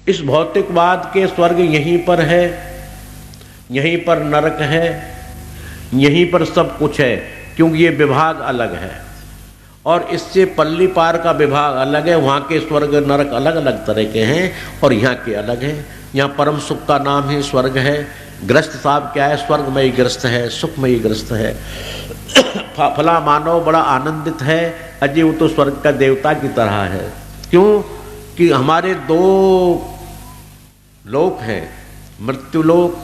इस भौतिकवाद के स्वर्ग यहीं पर है, यहीं पर नरक है, यहीं पर सब कुछ है, क्योंकि ये विभाग अलग है और इससे पल्ली पार का विभाग अलग है। वहाँ के स्वर्ग नरक अलग अलग तरह के हैं और यहाँ के अलग हैं। यहाँ परम सुख का नाम ही स्वर्ग है। ग्रस्त साहब क्या है? स्वर्गमयी ग्रस्त है, सुखमयी ग्रस्त है। फला मानव बड़ा आनंदित है, अजय वो तो स्वर्ग का देवता की तरह है। क्यों कि हमारे दो लोक हैं, मृत्युलोक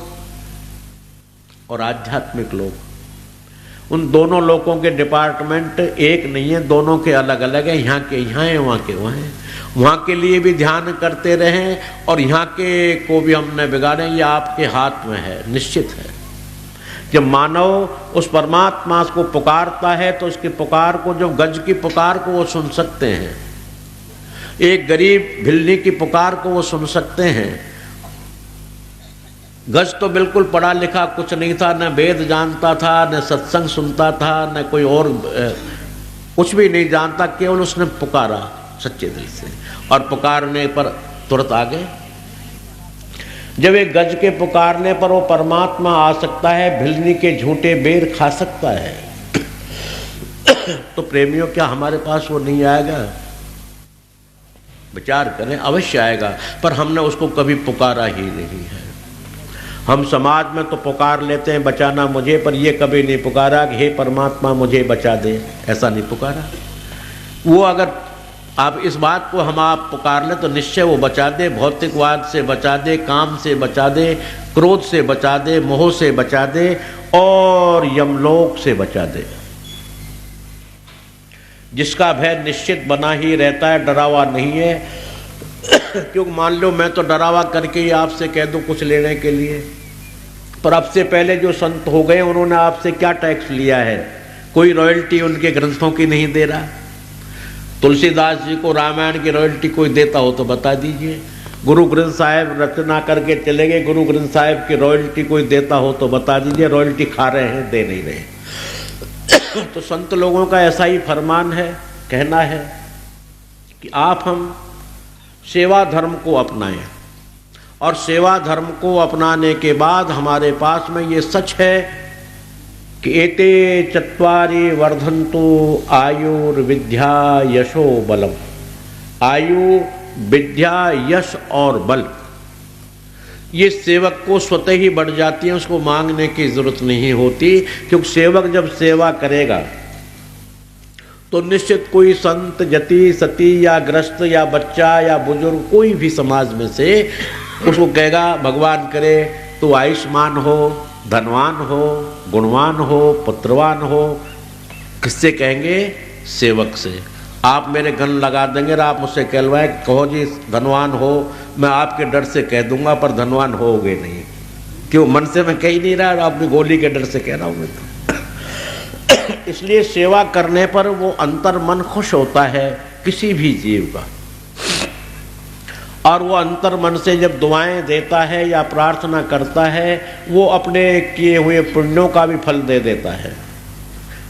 और आध्यात्मिक लोक। उन दोनों लोकों के डिपार्टमेंट एक नहीं है, दोनों के अलग अलग है। यहाँ के यहाँ है, वहाँ के वहाँ है। वहाँ के लिए भी ध्यान करते रहें और यहाँ के को भी हमने बिगाड़े, ये आपके हाथ में है, निश्चित है। जब मानव उस परमात्मा को पुकारता है तो उसकी पुकार को, जो गज की पुकार को वो सुन सकते हैं, एक गरीब भिल्ली की पुकार को वो सुन सकते हैं। गज तो बिल्कुल पढ़ा लिखा कुछ नहीं था, न वेद जानता था, न सत्संग सुनता था, न कोई और कुछ भी नहीं जानता, केवल उसने पुकारा सच्चे दिल से और पुकारने पर तुरंत आ गए। जब एक गज के पुकारने पर वो परमात्मा आ सकता है, भिलनी के झूठे बेर खा सकता है, तो प्रेमियों क्या हमारे पास वो नहीं आएगा? विचार करें, अवश्य आएगा, पर हमने उसको कभी पुकारा ही नहीं है। हम समाज में तो पुकार लेते हैं बचाना मुझे, पर ये कभी नहीं पुकारा कि हे परमात्मा मुझे बचा दे, ऐसा नहीं पुकारा। वो अगर आप इस बात को हम आप पुकार ले तो निश्चय वो बचा दे, भौतिकवाद से बचा दे, काम से बचा दे, क्रोध से बचा दे, मोह से बचा दे और यमलोक से बचा दे। जिसका भय निश्चित बना ही रहता है, डरावा नहीं है। क्योंकि मान लो मैं तो डरावा करके ही आपसे कह दूं कुछ लेने के लिए, पर अब से पहले जो संत हो गए उन्होंने आपसे क्या टैक्स लिया है? कोई रॉयल्टी उनके ग्रंथों की नहीं दे रहा। तुलसीदास जी को रामायण की रॉयल्टी कोई देता हो तो बता दीजिए। गुरु ग्रंथ साहिब रचना करके चले गए, गुरु ग्रंथ साहिब की रॉयल्टी कोई देता हो तो बता दीजिए। रॉयल्टी खा रहे हैं, दे नहीं रहे। तो संत लोगों का ऐसा ही फरमान है, कहना है कि आप हम सेवा धर्म को अपनाएं और सेवा धर्म को अपनाने के बाद हमारे पास में ये सच है कि एते चत्वारि वर्धन्तु आयुर्विद्या यशो बलम। आयु, विद्या, यश और बल ये सेवक को स्वतः ही बढ़ जाती है, उसको मांगने की जरूरत नहीं होती। क्योंकि सेवक जब सेवा करेगा तो निश्चित कोई संत, जति, सती या ग्रस्त या बच्चा या बुजुर्ग कोई भी समाज में से उसको कहेगा भगवान करे तो आयुष्मान हो, धनवान हो, गुणवान हो, पुत्रवान हो। किससे कहेंगे? सेवक से। आप मेरे गन लगा देंगे और आप मुझसे कहलवाए कहो जी धनवान हो, मैं आपके डर से कह दूंगा पर धनवान होगे नहीं। क्यों? मन से मैं कह ही नहीं रहा और आप भी गोली के डर से कह रहा हूँ मैं तो। इसलिए सेवा करने पर वो अंतर मन खुश होता है किसी भी जीव का, और वो अंतर मन से जब दुआएं देता है या प्रार्थना करता है वो अपने किए हुए पुण्यों का भी फल दे देता है।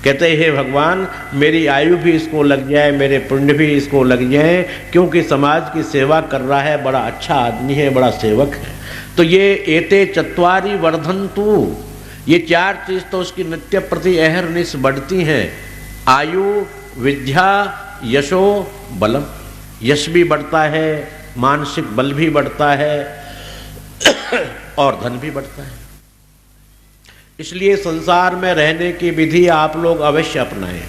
कहते हैं हे भगवान मेरी आयु भी इसको लग जाए, मेरे पुण्य भी इसको लग जाए, क्योंकि समाज की सेवा कर रहा है, बड़ा अच्छा आदमी है, बड़ा सेवक है। तो ये एते चत्वारि वर्धन्तु, ये चार चीज तो उसकी नित्य प्रति अहरनिश बढ़ती हैं। आयु, विद्या, यशो, बलम। यश भी बढ़ता है, मानसिक बल भी बढ़ता है और धन भी बढ़ता है। इसलिए संसार में रहने की विधि आप लोग अवश्य अपनाएं।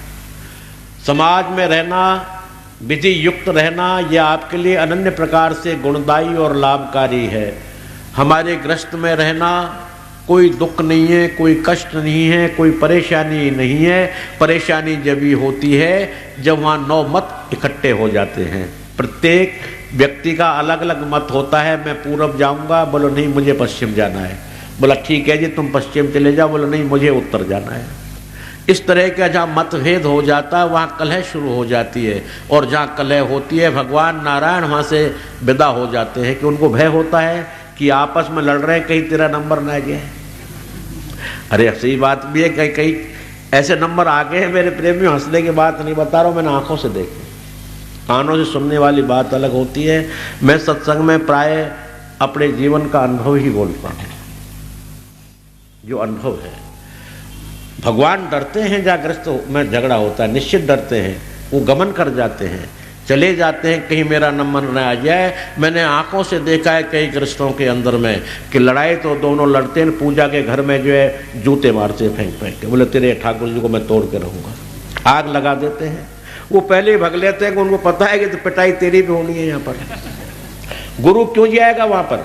समाज में रहना, विधि युक्त रहना, यह आपके लिए अनन्य प्रकार से गुणदायी और लाभकारी है। हमारे ग्रस्त में रहना कोई दुख नहीं है, कोई कष्ट नहीं है, कोई परेशानी नहीं है। परेशानी जब ही होती है जब वहाँ 9 मत इकट्ठे हो जाते हैं। प्रत्येक व्यक्ति का अलग अलग मत होता है। मैं पूरब जाऊंगा, बोलो नहीं मुझे पश्चिम जाना है। बोला ठीक है जी तुम पश्चिम चले जाओ, बोलो नहीं मुझे उत्तर जाना है। इस तरह का जहाँ मतभेद हो जाता है वहाँ कलह शुरू हो जाती है, और जहाँ कलह होती है भगवान नारायण वहाँ से विदा हो जाते हैं कि उनको भय होता है कि आपस में लड़ रहे हैं कहीं तेरा नंबर ना गया। अरे सही बात भी है, कहीं कहीं ऐसे नंबर आ गए हैं मेरे प्रेमियों, हंसने की बात नहीं बता रहा हूँ, मैंने आंखों से देखे। कानों से सुनने वाली बात अलग होती है। मैं सत्संग में प्राय अपने जीवन का अनुभव ही बोलता हूँ, जो अनुभव है। भगवान डरते हैं जहाँ ग्रस्त में झगड़ा होता है, निश्चित डरते हैं, वो गमन कर जाते हैं, चले जाते हैं, कहीं मेरा नंबर न आ जाए। मैंने आंखों से देखा है कई ग्रस्तों के अंदर में कि लड़ाई तो दोनों लड़ते हैं, पूजा के घर में जो है जूते मारते फेंक फेंक के, बोले तेरे ठाकुर जी को मैं तोड़ के रहूँगा, आग लगा देते हैं। वो पहले ही भग लेते हैं कि उनको पता है कि तो पिटाई तेरी भी होनी है यहाँ पर। गुरु क्यों जाएगा वहाँ पर,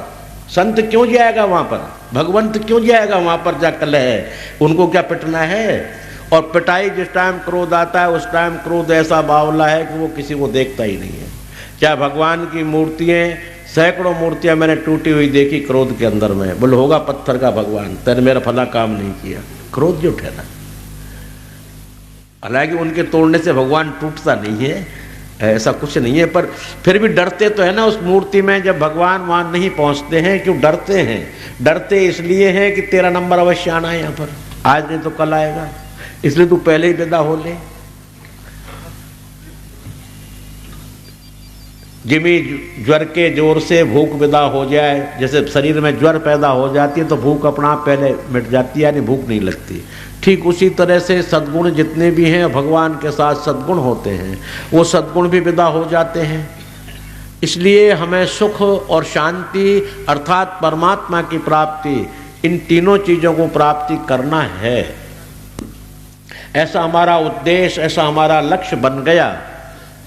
संत क्यों जाएगा वहाँ पर, भगवंत क्यों जाएगा वहाँ पर जा कलह है, उनको क्या पिटना है। और पिटाई जिस टाइम क्रोध आता है उस टाइम क्रोध ऐसा बावला है कि वो किसी को देखता ही नहीं है। चाहे भगवान की मूर्तियाँ, सैकड़ों मूर्तियाँ मैंने टूटी हुई देखी क्रोध के अंदर में, बोले होगा पत्थर का भगवान, तेरे मेरा फला काम नहीं किया, क्रोध जो ठहरा। हालांकि उनके तोड़ने से भगवान टूटता नहीं है, ऐसा कुछ नहीं है, पर फिर भी डरते तो है ना उस मूर्ति में। जब भगवान वहाँ नहीं पहुँचते हैं, क्यों डरते हैं? डरते इसलिए हैं कि तेरा नंबर अवश्य आना है यहाँ पर, आज नहीं तो कल आएगा, इसलिए तू पहले ही विदा हो ले। जिमी ज्वर के जोर से भूख विदा हो जाए, जैसे शरीर में ज्वर पैदा हो जाती है तो भूख अपना आप पहले मिट जाती है, यानी भूख नहीं लगती। ठीक उसी तरह से सद्गुण जितने भी हैं भगवान के साथ सद्गुण होते हैं, वो सद्गुण भी विदा हो जाते हैं। इसलिए हमें सुख और शांति अर्थात परमात्मा की प्राप्ति, इन तीनों चीज़ों को प्राप्ति करना है। ऐसा हमारा उद्देश्य, ऐसा हमारा लक्ष्य बन गया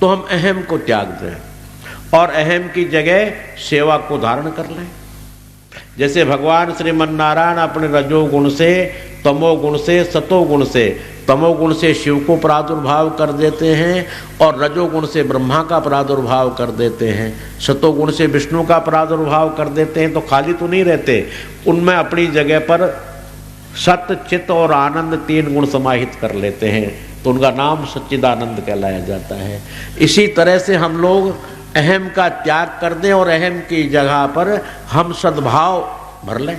तो हम अहम को त्याग दें और अहम की जगह सेवा को धारण कर लें। जैसे भगवान श्रीमन नारायण अपने रजोगुण से, तमोगुण से, सतोगुण से, तमोगुण से शिव को प्रादुर्भाव कर देते हैं और रजोगुण से ब्रह्मा का प्रादुर्भाव कर देते हैं, सतोगुण से विष्णु का प्रादुर्भाव कर देते हैं। तो खाली तो नहीं रहते, उनमें अपनी जगह पर सत, चित और आनंद तीन गुण समाहित कर लेते हैं, तो उनका नाम सच्चिदानंद कहलाया जाता है। इसी तरह से हम लोग अहम का त्याग कर दें और अहम की जगह पर हम सद्भाव भर लें।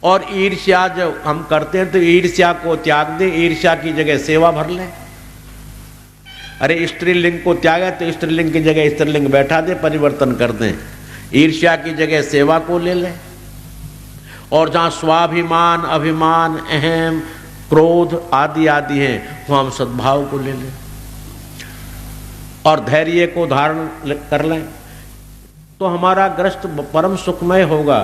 और ईर्ष्या जब हम करते हैं तो ईर्ष्या को त्याग दें, ईर्ष्या की जगह सेवा भर लें। अरे स्त्रीलिंग को त्यागे तो स्त्रीलिंग की जगह स्त्रीलिंग बैठा दें, परिवर्तन कर दें, ईर्ष्या की जगह सेवा को ले लें। और जहाँ स्वाभिमान, अभिमान, अहम, क्रोध आदि आदि हैं वो हम सद्भाव को ले लें और धैर्य को धारण कर लें, तो हमारा ग्रस्त परम सुखमय होगा।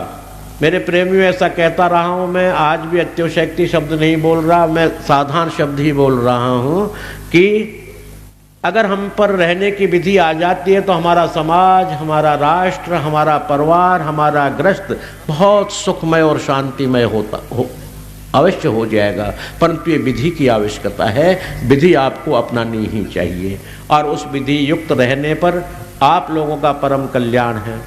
मेरे प्रेमियों, ऐसा कहता रहा हूँ मैं, आज भी अत्योशक्ति शब्द नहीं बोल रहा, मैं साधारण शब्द ही बोल रहा हूँ कि अगर हम पर रहने की विधि आ जाती है तो हमारा समाज, हमारा राष्ट्र, हमारा परिवार, हमारा ग्रस्त बहुत सुखमय और शांतिमय अवश्य हो जाएगा। परंतु ये विधि की आवश्यकता है, विधि आपको अपनानी ही चाहिए और उस विधि युक्त रहने पर आप लोगों का परम कल्याण है।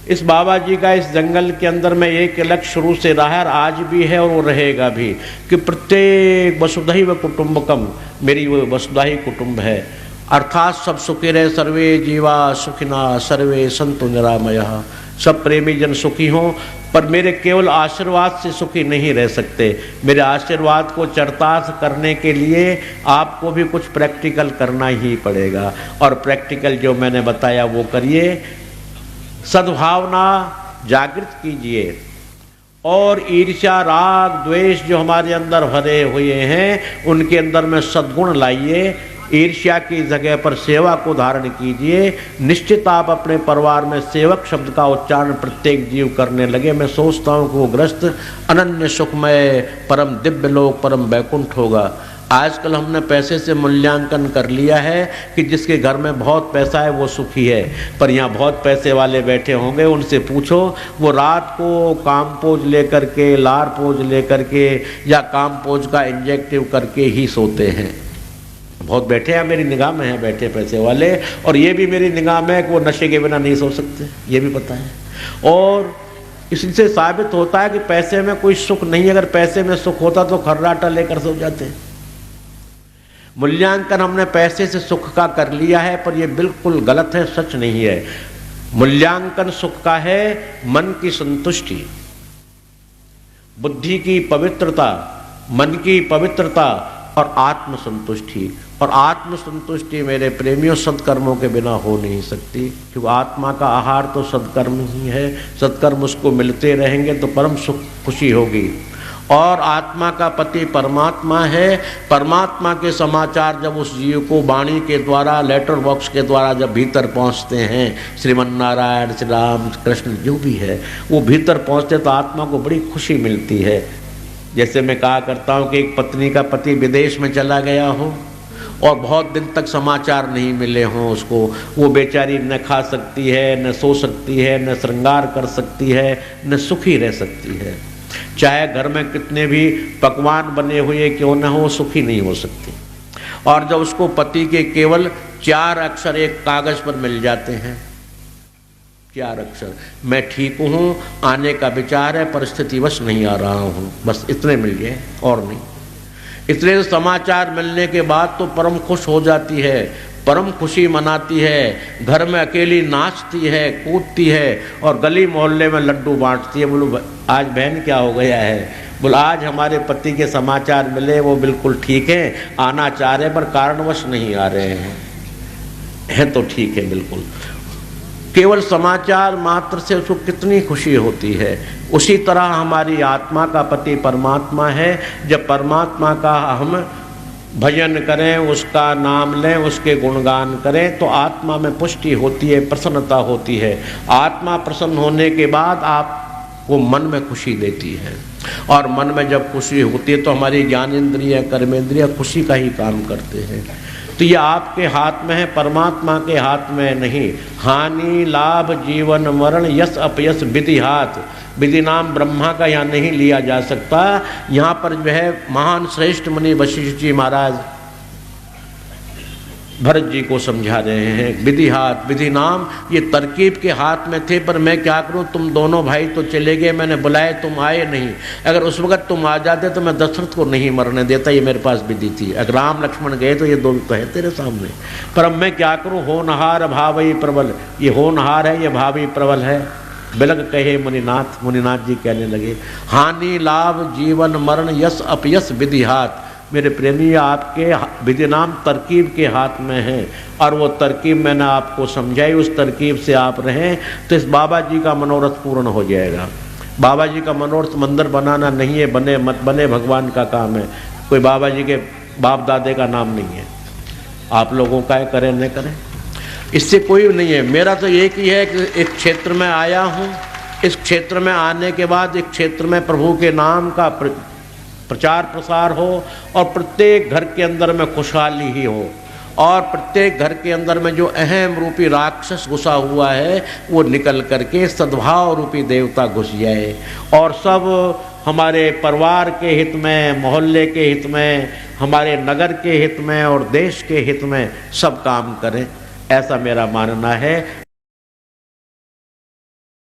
इस बाबा जी का इस जंगल के अंदर में एक लक्ष्य शुरू से रहा है और आज भी है और वो रहेगा भी कि प्रत्येक वसुधैव कुटुंबकम, मेरी वो वसुधा ही कुटुंब है, अर्थात सब सुखी रहे, सर्वे जीवा सुखिना सर्वे संतु निरामयः, सब प्रेमी जन सुखी हों। पर मेरे केवल आशीर्वाद से सुखी नहीं रह सकते, मेरे आशीर्वाद को चरितार्थ करने के लिए आपको भी कुछ प्रैक्टिकल करना ही पड़ेगा और प्रैक्टिकल जो मैंने बताया वो करिए। सद्भावना जागृत कीजिए और ईर्ष्या, राग, द्वेष जो हमारे अंदर भरे हुए हैं उनके अंदर में सद्गुण लाइए। ईर्ष्या की जगह पर सेवा को धारण कीजिए। निश्चित आप अपने परिवार में सेवक शब्द का उच्चारण प्रत्येक जीव करने लगे। मैं सोचता हूँ कि वो ग्रस्त अनन्य सुखमय परम दिव्य लोक, परम वैकुंठ होगा। आजकल हमने पैसे से मूल्यांकन कर लिया है कि जिसके घर में बहुत पैसा है वो सुखी है, पर यहाँ बहुत पैसे वाले बैठे होंगे, उनसे पूछो वो रात को कामपोज लेकर के, लार पोज लेकर के या कामपोज का इंजेक्टिव करके ही सोते हैं। बहुत बैठे हैं, मेरी निगाह में है बैठे पैसे वाले, और ये भी मेरी निगाह में है कि वो नशे के बिना नहीं सो सकते, ये भी पता है। और इससे साबित होता है कि पैसे में कोई सुख नहीं। अगर पैसे में सुख होता तो खर्राटा लेकर सो जाते। मूल्यांकन हमने पैसे से सुख का कर लिया है, पर यह बिल्कुल गलत है, सच नहीं है। मूल्यांकन सुख का है मन की संतुष्टि, बुद्धि की पवित्रता, मन की पवित्रता और आत्म संतुष्टि। और आत्म संतुष्टि मेरे प्रेमियों सत्कर्मों के बिना हो नहीं सकती, क्योंकि आत्मा का आहार तो सत्कर्म ही है। सत्कर्म उसको मिलते रहेंगे तो परम सुख खुशी होगी। और आत्मा का पति परमात्मा है। परमात्मा के समाचार जब उस जीव को वाणी के द्वारा, लेटर बॉक्स के द्वारा जब भीतर पहुंचते हैं, श्रीमन नारायण, श्री राम कृष्ण जो भी है वो भीतर पहुंचते तो आत्मा को बड़ी खुशी मिलती है। जैसे मैं कहा करता हूँ कि एक पत्नी का पति विदेश में चला गया हो और बहुत दिन तक समाचार नहीं मिले हों उसको, वो बेचारी न खा सकती है, न सो सकती है, न श्रृंगार कर सकती है, न सुखी रह सकती है। चाहे घर में कितने भी पकवान बने हुए क्यों न हो, सुखी नहीं हो सकती। और जब उसको पति के केवल 4 अक्षर एक कागज पर मिल जाते हैं, 4 अक्षर, मैं ठीक हूँ, आने का विचार है, परिस्थितिवश नहीं आ रहा हूँ, बस इतने मिल गए और नहीं। इतने समाचार मिलने के बाद तो परम खुश हो जाती है, परम खुशी मनाती है, घर में अकेली नाचती है, कूदती है और गली मोहल्ले में लड्डू बांटती है। बोलो आज बहन क्या हो गया है? बोला आज हमारे पति के समाचार मिले, वो बिल्कुल ठीक है, आना चाह रहे पर कारणवश नहीं आ रहे हैं तो ठीक है बिल्कुल। केवल समाचार मात्र से उसको कितनी खुशी होती है। उसी तरह हमारी आत्मा का पति परमात्मा है। जब परमात्मा का हम भजन करें, उसका नाम लें, उसके गुणगान करें तो आत्मा में पुष्टि होती है, प्रसन्नता होती है। आत्मा प्रसन्न होने के बाद आपको मन में खुशी देती है, और मन में जब खुशी होती है तो हमारी ज्ञानेंद्रिय, कर्मेंद्रिय खुशी का ही काम करते हैं। तो ये आपके हाथ में है, परमात्मा के हाथ में नहीं। हानि लाभ जीवन मरण यश अपयश विधि हाथ, विधि नाम ब्रह्मा का यहाँ नहीं लिया जा सकता। यहाँ पर जो है महान श्रेष्ठ मुनि वशिष्ठ जी महाराज भरत जी को समझा रहे हैं, विधि हाथ, विधि नाम ये तरकीब के हाथ में थे, पर मैं क्या करूं, तुम दोनों भाई तो चले गए, मैंने बुलाए तुम आए नहीं। अगर उस वक्त तुम आ जाते तो मैं दशरथ को नहीं मरने देता, ये मेरे पास विधि थी। अगर राम लक्ष्मण गए तो ये दो तो है तेरे सामने, पर अब मैं क्या करूं, होनहार भावई प्रबल, ये होनहार है, ये भावी प्रबल है। बिलग कहे मुनिनाथ, मुनिनाथ जी कहने लगे हानि लाभ जीवन मरण यश अपयश विधि हाथ। मेरे प्रेमी आपके विधि नाम तरकीब के हाथ में है, और वो तरकीब मैंने आपको समझाई, उस तरकीब से आप रहें तो इस बाबा जी का मनोरथ पूर्ण हो जाएगा। बाबा जी का मनोरथ मंदिर बनाना नहीं है, बने मत बने भगवान का काम है, कोई बाबा जी के बाप दादे का नाम नहीं है। आप लोगों का करें न करें इससे कोई नहीं है। मेरा तो एक ही है कि एक क्षेत्र में आया हूँ, इस क्षेत्र में आने के बाद एक क्षेत्र में प्रभु के नाम का प्रचार प्रसार हो, और प्रत्येक घर के अंदर में खुशहाली ही हो, और प्रत्येक घर के अंदर में जो अहम रूपी राक्षस घुसा हुआ है वो निकल करके सद्भाव रूपी देवता घुस जाए, और सब हमारे परिवार के हित में, मोहल्ले के हित में, हमारे नगर के हित में और देश के हित में सब काम करें, ऐसा मेरा मानना है।